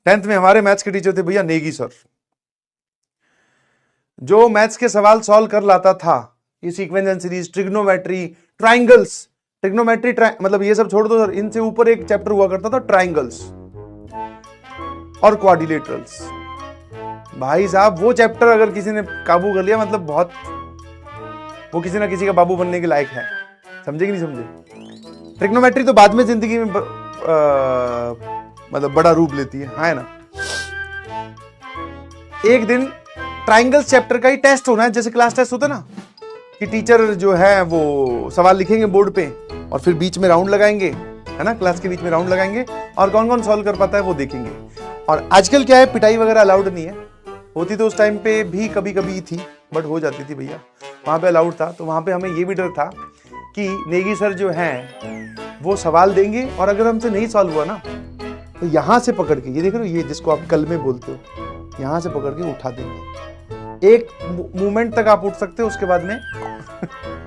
10th में हमारे maths के टीचर थे भैया नेगी सर। जो मैथ्स के सवाल सॉल्व कर लाता था, ये sequence and series, trigonometry, triangles, trigonometry मतलब ये सब छोड़ दो सर, इनसे ऊपर एक चैप्टर हुआ करता था ट्राइंगल्स और क्वाड्रिलेटरल्स। भाई साहब वो चैप्टर अगर किसी ने काबू कर लिया, मतलब बहुत, वो किसी ना किसी का बाबू बनने के लायक है। समझे कि नहीं समझे? ट्रिग्नोमेट्री तो बाद में जिंदगी में मतलब बड़ा रूप लेती है ना। एक दिन ट्राइंगल्स चैप्टर का ही टेस्ट होना है, जैसे क्लास टेस्ट होता है ना, कि टीचर जो है वो सवाल लिखेंगे बोर्ड पे और फिर बीच में राउंड लगाएंगे, है ना, क्लास के बीच में राउंड लगाएंगे और कौन कौन सॉल्व कर पाता है वो देखेंगे। और आजकल क्या है, पिटाई वगैरह अलाउड नहीं है, होती तो उस टाइम पे भी कभी कभी थी, बट हो जाती थी भैया, वहां पे अलाउड था। तो वहां पे हमें ये भी डर था कि नेगी सर जो हैं वो सवाल देंगे और अगर हमसे नहीं सॉल्व हुआ ना तो यहां से पकड़ के, ये देख रहे हो, ये जिसको आप कल में बोलते हो, यहां से पकड़ के उठा देंगे। एक मूवमेंट तक आप उठ सकते हो, उसके बाद में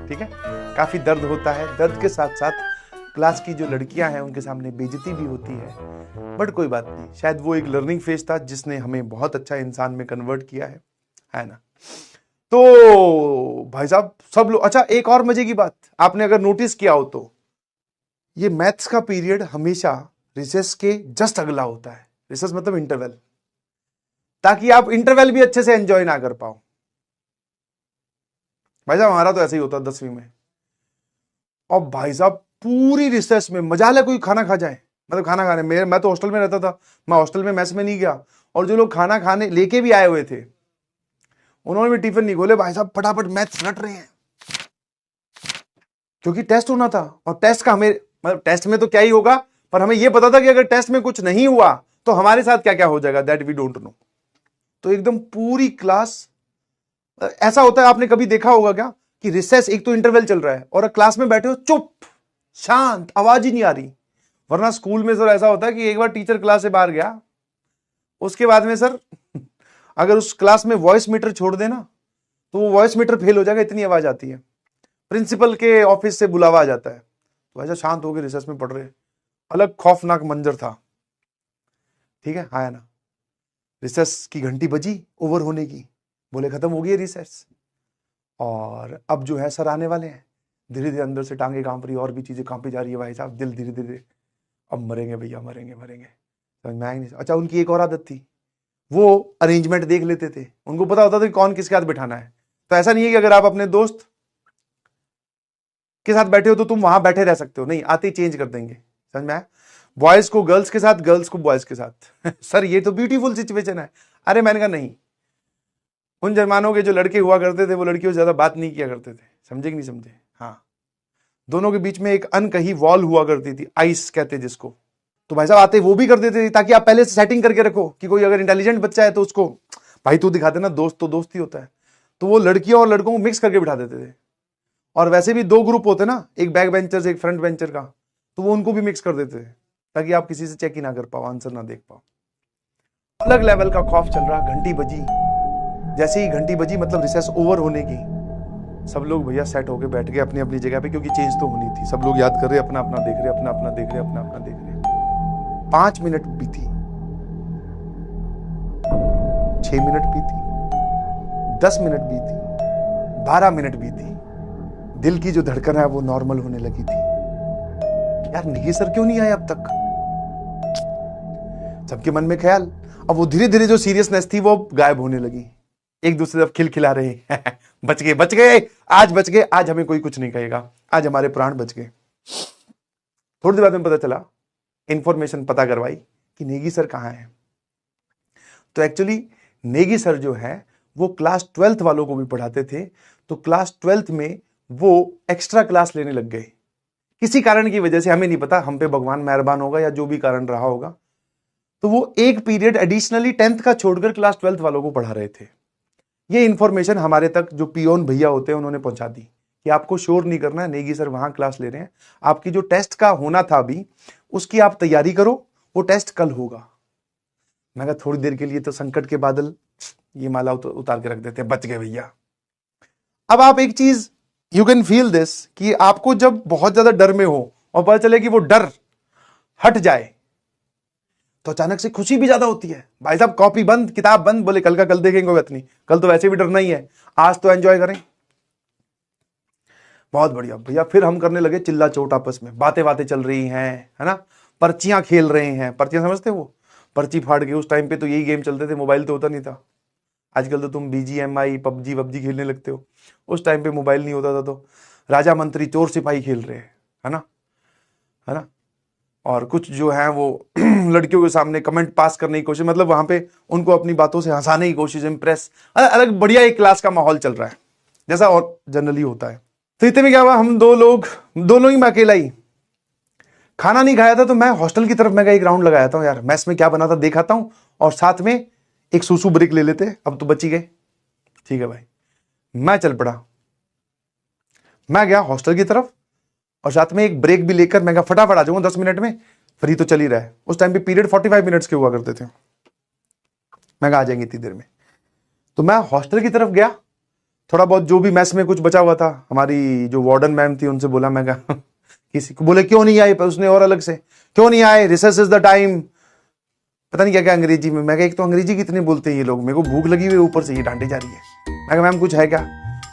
ठीक है, काफी दर्द होता है। दर्द के साथ साथ क्लास की जो लड़कियां हैं उनके सामने बेइज्जती भी होती है, बट कोई बात नहीं, शायद वो एक लर्निंग फेज था जिसने हमें बहुत अच्छा इंसान में कन्वर्ट किया है ना। तो भाई साहब सब लोग, अच्छा एक और मजे की बात आपने अगर नोटिस किया हो तो, ये मैथ्स का पीरियड हमेशा रिसेस के जस्ट अगला होता है। रिसेस मतलब इंटरवल, ताकि आप इंटरवल भी अच्छे से एंजॉय ना कर पाओ। भाई साहब हमारा तो ऐसे ही होता 10वीं में। और भाई साहब पूरी रिसेस में मजा ले कोई खाना खा जाए, मतलब खाना खाने, मैं तो हॉस्टल में रहता था, मैं हॉस्टल में मेस में नहीं गया, और जो लोग खाना खाने लेके भी आए हुए थे उन्होंने भी टिफिन नहीं खोले। भाई साहब फटाफट मैथ्स रट रहे हैं, क्योंकि टेस्ट होना था। और टेस्ट का हमें, मतलब टेस्ट में तो क्या ही होगा, पर हमें यह पता था कि अगर टेस्ट में कुछ नहीं हुआ तो हमारे साथ क्या क्या हो जाएगा, दैट वी डोंट नो। तो एकदम पूरी क्लास ऐसा होता है, आपने कभी देखा होगा क्या कि रिसेस, एक तो इंटरवल चल रहा है और क्लास में बैठे हो चुप शांत, आवाज ही नहीं आ रही। वरना स्कूल में सर ऐसा होता है कि एक बार टीचर क्लास से बाहर गया, उसके बाद में सर अगर उस क्लास में वॉइस मीटर छोड़ देना तो वो वॉइस मीटर फेल हो जाएगा, इतनी आवाज आती है। प्रिंसिपल के ऑफिस से बुलावा आ जाता है, तो ऐसा शांत होकर रिसेस में पढ़ रहे, अलग खौफनाक मंजर था। ठीक है, आया ना, रिसेस की घंटी बजी ओवर होने की, बोले खत्म हो गई रिसेस, और अब जो है सर आने वाले हैं। धीरे धीरे अंदर से टांगे कांप रही, और भी चीजें कांपी जा रही है भाई साहब, दिल धीरे धीरे, अब मरेंगे भैया, मरेंगे मरेंगे, समझ में आया नहीं। अच्छा उनकी एक और आदत थी, वो अरेंजमेंट देख लेते थे, उनको पता होता था कि कौन किसके हाथ बिठाना है। तो ऐसा नहीं है कि अगर आप अपने दोस्त के साथ बैठे हो तो तुम वहां बैठे रह सकते हो, नहीं, आते ही चेंज कर देंगे। समझ में आया? बॉयज को गर्ल्स के साथ, गर्ल्स को बॉयज के साथ सर ये तो ब्यूटीफुल सिचुएशन है। अरे मैंने कहा नहीं, उन जमानों के जो लड़के हुआ करते थे वो लड़कियों से ज्यादा बात नहीं किया करते थे। समझे कि नहीं समझे? हाँ, दोनों के बीच में एक अनकही वॉल हुआ करती थी, आइस कहते जिसको। तो भाई साहब आते वो भी कर देते थे, ताकि आप पहले से सेटिंग करके रखो कि कोई अगर इंटेलिजेंट बच्चा है तो उसको भाई तू दिखा देना, दोस्त तो दोस्त ही होता है। तो वो लड़कियों और लड़कों को मिक्स करके बिठा देते थे। और वैसे भी दो ग्रुप होते ना, एक बैक बेंचर से एक फ्रंट बेंचर का, तो वो उनको भी मिक्स कर देते थे ताकि आप किसी से चेक ही ना कर पाओ, आंसर ना देख पाओ। अलग लेवल का खौफ चल रहा। घंटी बजी, जैसे ही घंटी बजी मतलब रिसेस ओवर होने की, सब लोग भैया सेट होके बैठ गए अपनी अपनी जगह पे, क्योंकि चेंज तो होनी थी। सब लोग याद कर रहे, अपना अपना देख रहे, अपना अपना देख रहे, अपना अपना देख रहे। 5 मिनट बीती, 6 मिनट बीती, 10 मिनट बीती, 12 मिनट बीती। दिल की जो धड़कन है वो नॉर्मल होने लगी थी। यार निगी सर क्यों नहीं आए अब तक? सबके मन में ख्याल। अब वो धीरे धीरे जो सीरियसनेस थी वो गायब होने लगी। एक दूसरे तरफ खिलखिला रहे बच गए, बच गए, आज बच गए, आज हमें कोई कुछ नहीं कहेगा, आज हमारे प्राण बच गए। थोड़ी देर बाद में पता चला, इंफॉर्मेशन पता करवाई कि नेगी सर कहां है। तो एक्चुअली नेगी सर जो है वो क्लास 12th वालों को भी पढ़ाते थे। तो क्लास 12th में वो एक्स्ट्रा क्लास लेने लग गए, किसी कारण की वजह से, हमें नहीं पता, हम पे भगवान मेहरबान होगा या जो भी कारण रहा होगा। तो वो एक पीरियड एडिशनली 10th का छोड़कर क्लास 12th वालों को पढ़ा रहे थे। ये इंफॉर्मेशन हमारे तक जो पियोन भैया होते हैं उन्होंने पहुंचा दी कि आपको शोर नहीं करना है, नेगी सर वहां क्लास ले रहे हैं, आपकी जो टेस्ट का होना था अभी उसकी आप तैयारी करो, वो टेस्ट कल होगा। मैं कहा थोड़ी देर के लिए तो संकट के बादल ये माला उतार के रख देते हैं, बच गए भैया। अब आप एक चीज यू कैन फील दिस, कि आपको जब बहुत ज्यादा डर में हो और पता चले कि वो डर हट जाए तो अचानक से खुशी भी ज्यादा होती है। भाई साहब कॉपी बंद, किताब बंद, बोले कल का कल देखेंगे, कोई बात नहीं, कल तो वैसे भी डरना ही है, आज तो एंजॉय करें। बहुत बढ़िया भैया। फिर हम करने लगे चिल्ला चोट आपस में, बातें बातें चल रही हैं, है ना, पर्चियां खेल रहे हैं। पर्चियां समझते वो, पर्ची फाड़ के, उस टाइम पे तो यही गेम चलते थे, मोबाइल तो होता नहीं था। आजकल तो तुम BGMI पबजी खेलने लगते हो, उस टाइम पे मोबाइल नहीं होता था, तो राजा मंत्री चोर सिपाही खेल रहे हैं, है ना, है ना। और कुछ जो है वो लड़कियों के सामने कमेंट पास करने की कोशिश, मतलब वहां पे उनको अपनी बातों से हंसाने की कोशिश, इम्प्रेस, अलग बढ़िया एक क्लास का माहौल चल रहा है, जैसा और जनरली होता है। तो इतने में क्या हुआ, हम दोनों ही, मैं अकेला ही, खाना नहीं खाया था, तो मैं हॉस्टल की तरफ मैं एक राउंड लगाया था यार, मैस में क्या बना था देख आता हूं, और साथ में एक सूसू ब्रेक ले लेते, अब तो बच ही गए। ठीक है भाई, मैं चल पड़ा, मैं गया हॉस्टल की तरफ, और साथ में एक ब्रेक भी लेकर मैं फटाफट आ जाऊंगा 10 मिनट में, फ्री तो चल ही रहा है। उस टाइम पे पीरियड 45 मिनट्स के हुआ करते थे, मैं आ जाएंगे इतनी देर में। तो मैं हॉस्टल की तरफ गया, थोड़ा बहुत जो भी मैस में कुछ बचा हुआ था, हमारी जो वार्डन मैम थी उनसे बोला, मैं किसी को, बोले क्यों नहीं आए, उसने और अलग से, क्यों नहीं आए, रिसेस इज द टाइम, पता नहीं क्या क्या अंग्रेजी में। मैं एक तो अंग्रेजी कितने बोलते हैं ये लोग, मेरे को भूख लगी हुई ऊपर से ये डांटे जा रही है। मैं मैम कुछ है क्या,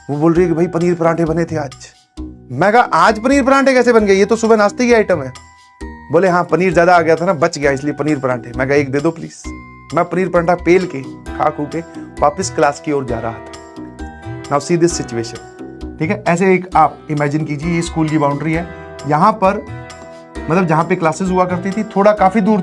वो बोल रही है कि भाई पनीर पराठे बने थे आज। मैं कहा आज पनीर पराठे कैसे बन गए, ये तो सुबह नाश्ते की आइटम है। बोले हाँ पनीर ज्यादा आ गया था ना, बच गया इसलिए पनीर पराठे। मैं कहा एक दे दो प्लीज। मैं पनीर पराठा पेल के खा खू के वापस क्लास की ओर जा रहा था। नाउ सी दिस सिचुएशन, ठीक है, ऐसे एक आप इमेजिन कीजिए, ये स्कूल की बाउंड्री है, यहां पर मतलब जहां पे क्लासेस हुआ करती थी, थोड़ा काफी दूर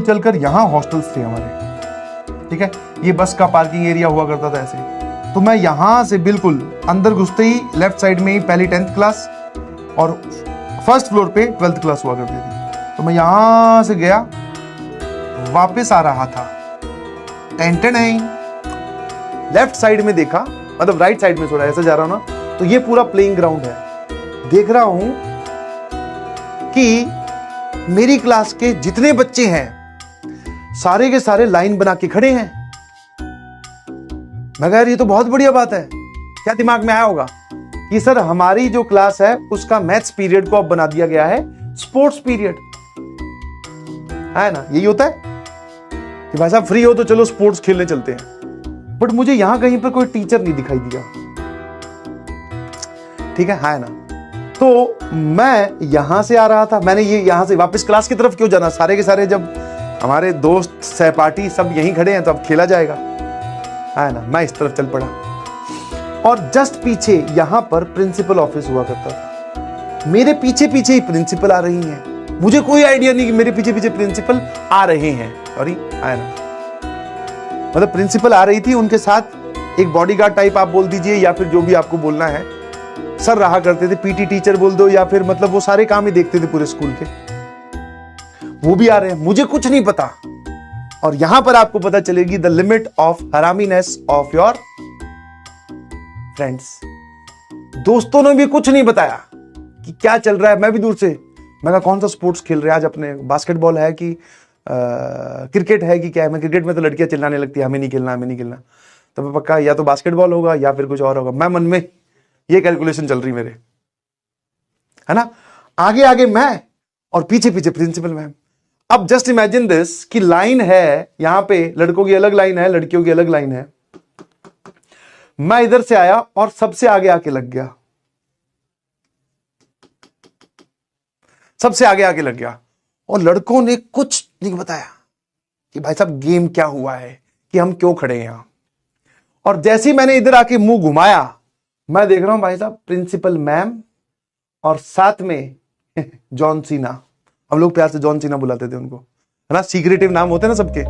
चलकर यहां हॉस्टल्स थे हमारे, ठीक है। ये बस का पार्किंग एरिया हुआ करता था ऐसे। तो मैं यहां से बिल्कुल अंदर घुसते ही लेफ्ट साइड में ही पहली 10th क्लास और फर्स्ट फ्लोर पे 12th क्लास हुआ करती थी। तो मैं यहां से गया, वापस आ रहा था, टेंशन नहीं, लेफ्ट साइड में देखा, मतलब राइट साइड में थोड़ा ऐसा जा रहा हूं ना, तो ये पूरा प्लेइंग ग्राउंड है। देख रहा हूं कि मेरी क्लास के जितने बच्चे हैं सारे के सारे लाइन बना के खड़े हैं। मैं कह रही, ये तो बहुत बढ़िया बात है। क्या दिमाग में आया होगा कि सर हमारी जो क्लास है उसका मैथ्स पीरियड को अब बना दिया गया है स्पोर्ट्स पीरियड, है ना। यही होता है कि भाई साहब फ्री हो तो चलो स्पोर्ट्स खेलने चलते हैं। बट मुझे यहां कहीं पर कोई टीचर नहीं दिखाई दिया, ठीक है ना। तो मैं यहां से आ रहा था, मैंने ये यहां से वापस क्लास की तरफ क्यों जाना, सारे के सारे जब हमारे दोस्त सहपाठी सब यहीं खड़े हैं तो अब खेला जाएगा, है ना। मैं इस तरफ चल पड़ा, और जस्ट पीछे यहां पर प्रिंसिपल ऑफिस हुआ करता था। मेरे पीछे पीछे ही प्रिंसिपल आ रही हैं, मुझे कोई आइडिया नहीं कि मेरे पीछे पीछे प्रिंसिपल आ रहे हैं, सॉरी, है ना, मतलब प्रिंसिपल आ रही थी, उनके साथ एक बॉडीगार्ड टाइप आप बोल दीजिए, या फिर जो भी आपको बोलना है, सर रहा करते थे, पीटी टीचर बोल दो, या फिर मतलब वो सारे काम ही देखते थे पूरे स्कूल के, वो भी आ रहे हैं, मुझे कुछ नहीं पता। और यहां पर आपको पता चलेगी द लिमिट ऑफ हरामीनेस ऑफ योर फ्रेंड्स। दोस्तों ने भी कुछ नहीं बताया कि क्या चल रहा है। मैं भी दूर से, मैं कहा कौन सा स्पोर्ट्स खेल रहे हैं आज, अपने बास्केटबॉल है कि क्रिकेट है कि क्या है। मैं क्रिकेट में तो लड़कियां चिल्लाने लगती है, हमें नहीं खेलना, हमें नहीं खेलना। तो मैं पक्का या तो बास्केटबॉल होगा या फिर कुछ और होगा। मैं मन में ये कैलकुलेशन चल रही मेरे, है ना। आगे आगे मैं और पीछे पीछे प्रिंसिपल मैम। अब जस्ट इमेजिन दिस कि लाइन है यहां पे, लड़कों की अलग लाइन है, लड़कियों की अलग लाइन है। मैं इधर से आया और सबसे आगे आके लग गया, सबसे आगे आके लग गया, और लड़कों ने कुछ नहीं बताया कि भाई साहब गेम क्या हुआ है, कि हम क्यों खड़े हैं यहां। और जैसे ही मैंने इधर आके मुंह घुमाया, मैं देख रहा हूं भाई साहब प्रिंसिपल मैम और साथ में जॉन सीना, हम लोग प्यार से जॉन सीना बुलाते थे उनको, है ना, सीक्रेटिव नाम होते हैं ना सबके।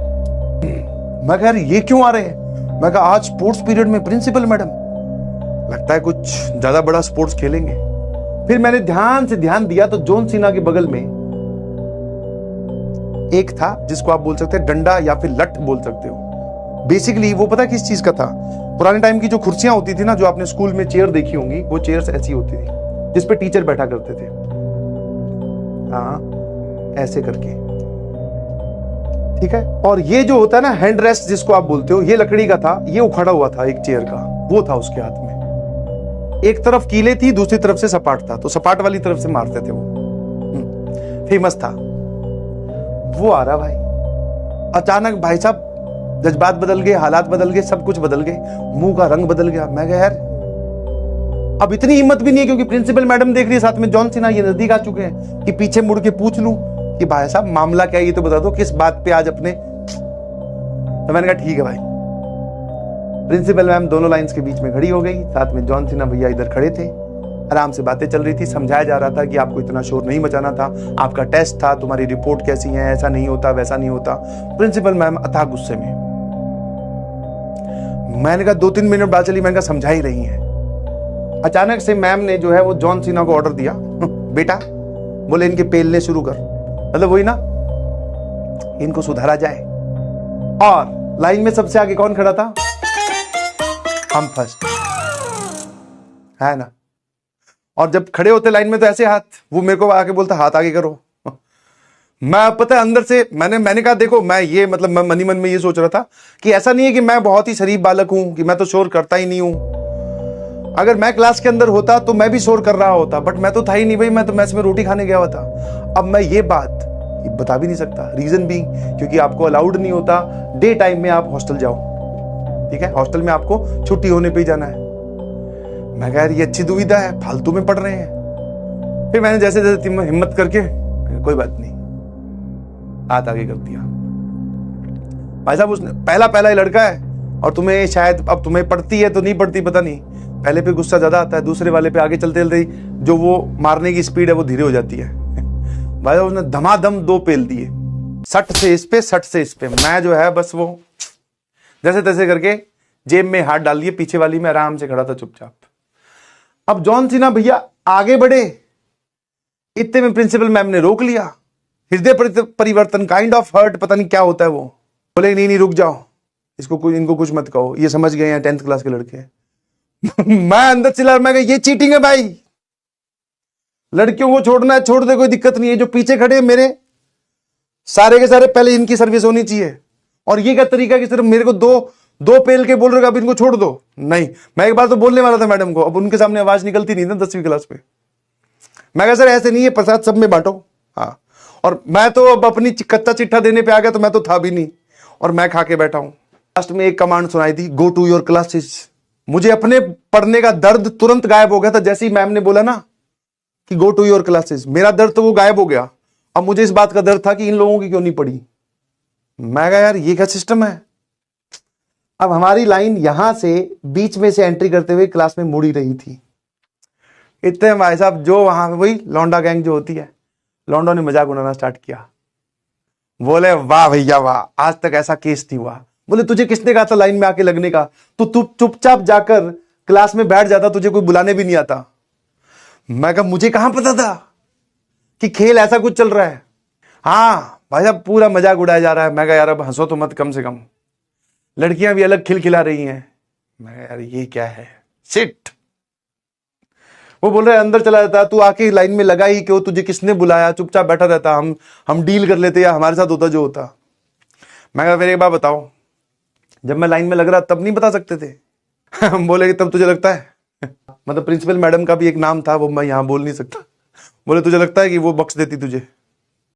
मैं कह रही ये क्यों आ रहे हैं। मैं कहा आज स्पोर्ट्स पीरियड में प्रिंसिपल मैडम, लगता है कुछ ज्यादा बड़ा स्पोर्ट्स खेलेंगे। फिर मैंने ध्यान से ध्यान दिया तो जॉन सीना के बगल में एक था जिसको आप बोल सकते हैं डंडा या फिर लठ बोल सकते हो। बेसिकली वो पता किस चीज का था, पुराने टाइम की जो कुर्सियां होती थी ना, जो आपने स्कूल में चेयर देखी होंगी, वो चेयर्स ऐसी होती थी जिसपे टीचर बैठा करते थे, हाँ ऐसे करके, ठीक है। और ये जो होता है ना हैंड रेस्ट जिसको आप बोलते हो, ये लकड़ी का था, ये उखड़ा हुआ था एक चेयर का, वो था उसके हाथ में। एक तरफ कीले थी, दूसरी तरफ से सपाट था, तो सपाट वाली तरफ से मारते थे वो, फेमस था। वो आ रहा भाई, अचानक भाई साहब जज्बात बदल गए, हालात बदल गए, सब कुछ बदल गए, मुंह का रंग बदल गया। मैं कहा यार अब इतनी हिम्मत भी नहीं है, क्योंकि प्रिंसिपल मैडम देख रही है, साथ में जॉन सिन्हा ये नजदीक आ चुके हैं कि पीछे मुड़ के पूछ लूं कि भाई साहब मामला क्या है, ये तो बता दो किस बात पे आज अपने। तो मैंने कहा ठीक है भाई। प्रिंसिपल मैम दोनों लाइंस के बीच में खड़ी हो गई, साथ में जॉन सिन्हा भैया इधर खड़े थे, आराम से बातें चल रही थी। समझाया जा रहा था कि आपको इतना शोर नहीं मचाना था, आपका टेस्ट था, तुम्हारी रिपोर्ट कैसी है, ऐसा नहीं होता वैसा नहीं होता। प्रिंसिपल मैम अथाह गुस्से में। मैंने कहा 2-3 मिनट बात चली, मैंने कहा समझा ही रही है। अचानक से मैम ने जो है वो जॉन सिन्हा को ऑर्डर दिया, बेटा बोले इनके पेलने शुरू कर, मतलब वही ना, इनको सुधारा जाए। और लाइन में सबसे आगे कौन खड़ा था? हम फर्स्ट, है ना। और जब खड़े होते लाइन में तो ऐसे हाथ, वो मेरे को आके बोलता हाथ आगे करो। मैं पता है अंदर से मैंने कहा देखो मैं ये मतलब मैं मनी मन में ये सोच रहा था कि ऐसा नहीं है कि मैं बहुत ही शरीफ बालक हूं कि मैं तो शोर करता ही नहीं हूं। अगर मैं क्लास के अंदर होता तो मैं भी शोर कर रहा होता, बट मैं तो था ही नहीं भाई, मैं तो मैस में रोटी खाने गया हुआ था। अब मैं ये बात बता भी नहीं सकता, रीजन भी क्योंकि आपको अलाउड नहीं होता डे टाइम में आप हॉस्टल जाओ, ठीक है, हॉस्टल में आपको छुट्टी होने पे ही जाना है। मैं कह ये अच्छी दुविधा है, फालतू में पढ़ रहे हैं। फिर मैंने जैसे जैसे हिम्मत करके कोई बात नहीं, हाथ आगे कर दिया। भाई साहब उसने पहला ही लड़का है और तुम्हें शायद अब तुम्हें पढ़ती है तो नहीं पढ़ती पता नहीं, पहले पे गुस्सा ज्यादा आता है, दूसरे वाले पे आगे चलते चलते जो वो मारने की स्पीड है वो धीरे हो जाती है। भाई साहब उसने धमाधम 2 पेल दिए, 60 से इस पे 60 से इस पे। मैं जो है बस वो जैसे तैसे करके जेब में हाथ डाल दिए, पीछे वाली में आराम से खड़ा था चुपचाप। अब जॉन सिन्हा भैया आगे बढ़े, इतने में प्रिंसिपल मैम ने रोक लिया। हृदय परिवर्तन, काइंड ऑफ हर्ट, पता नहीं क्या होता है वो। बोले नहीं रुक जाओ, इनको कुछ मत कहो, ये समझ गए हैं 10th क्लास के लड़के। मैं अंदर चिल्ला, मैं ये चीटिंग है भाई, लड़कियों को छोड़ना है छोड़ दे, कोई दिक्कत नहीं है। जो पीछे खड़े हैं मेरे सारे के सारे पहले इनकी सर्विस होनी चाहिए। और ये क्या तरीका कि सिर्फ मेरे को दो पेल के बोल रहे हो अब इनको छोड़ दो? नहीं, मैं एक बार तो बोलने वाला था मैडम को, अब उनके सामने आवाज निकलती नहीं ना 10वीं क्लास में। मैं कहा सर ऐसे नहीं है, प्रसाद सब में बांटो। हाँ, और मैं तो अब अपनी कच्चा चिट्ठा देने पे आ गया, तो मैं तो था भी नहीं और मैं खा के बैठा हूं। लास्ट में एक कमांड सुनाई थी, गो टू योर क्लासेस। मुझे अपने पढ़ने का दर्द तुरंत गायब हो गया था जैसे ही मैम ने बोला ना कि गो टू योर क्लासेस। मेरा दर्द तो वो गायब हो गया। अब मुझे इस बात का दर्द था कि इन लोगों की क्यों नहीं पड़ी। मैं कहा यार ये क्या सिस्टम है। अब हमारी लाइन यहां से बीच में से एंट्री करते हुए क्लास में मुड़ी रही थी। इतने भाई साहब जो वहां वही लौंडा गैंग जो होती है, लौंडों ने मजाक उड़ाना स्टार्ट किया। बोले वाह भैया वाह, आज तक ऐसा केस नहीं हुआ। बोले तुझे किसने कहा था लाइन में आके लगने का? तू चुपचाप जाकर क्लास में बैठ जाता, तुझे कोई बुलाने भी नहीं आता। मैं कहा मुझे कहां पता था कि खेल ऐसा कुछ चल रहा है। हाँ भाई साहब पूरा मजाक उड़ाया जा रहा है। मैं कहा यार अब हंसो तो मत, कम से कम लड़कियां भी अलग खिलखिला रही हैं। मैं कहा यार ये क्या है, शिट। वो बोल रहे अंदर चला जाता, तू आके लाइन में लगा ही क्यों, तुझे किसने बुलाया, चुपचाप बैठा रहता, हम डील कर लेते या हमारे साथ होता जो होता। मैं कहा फिर एक बात बताओ, जब मैं लाइन में लग रहा तब नहीं बता सकते थे? बोले तब तुझे लगता है मतलब प्रिंसिपल मैडम का भी एक नाम था, वो मैं यहां बोल नहीं सकता। बोले तुझे लगता है कि वो बख्श देती तुझे?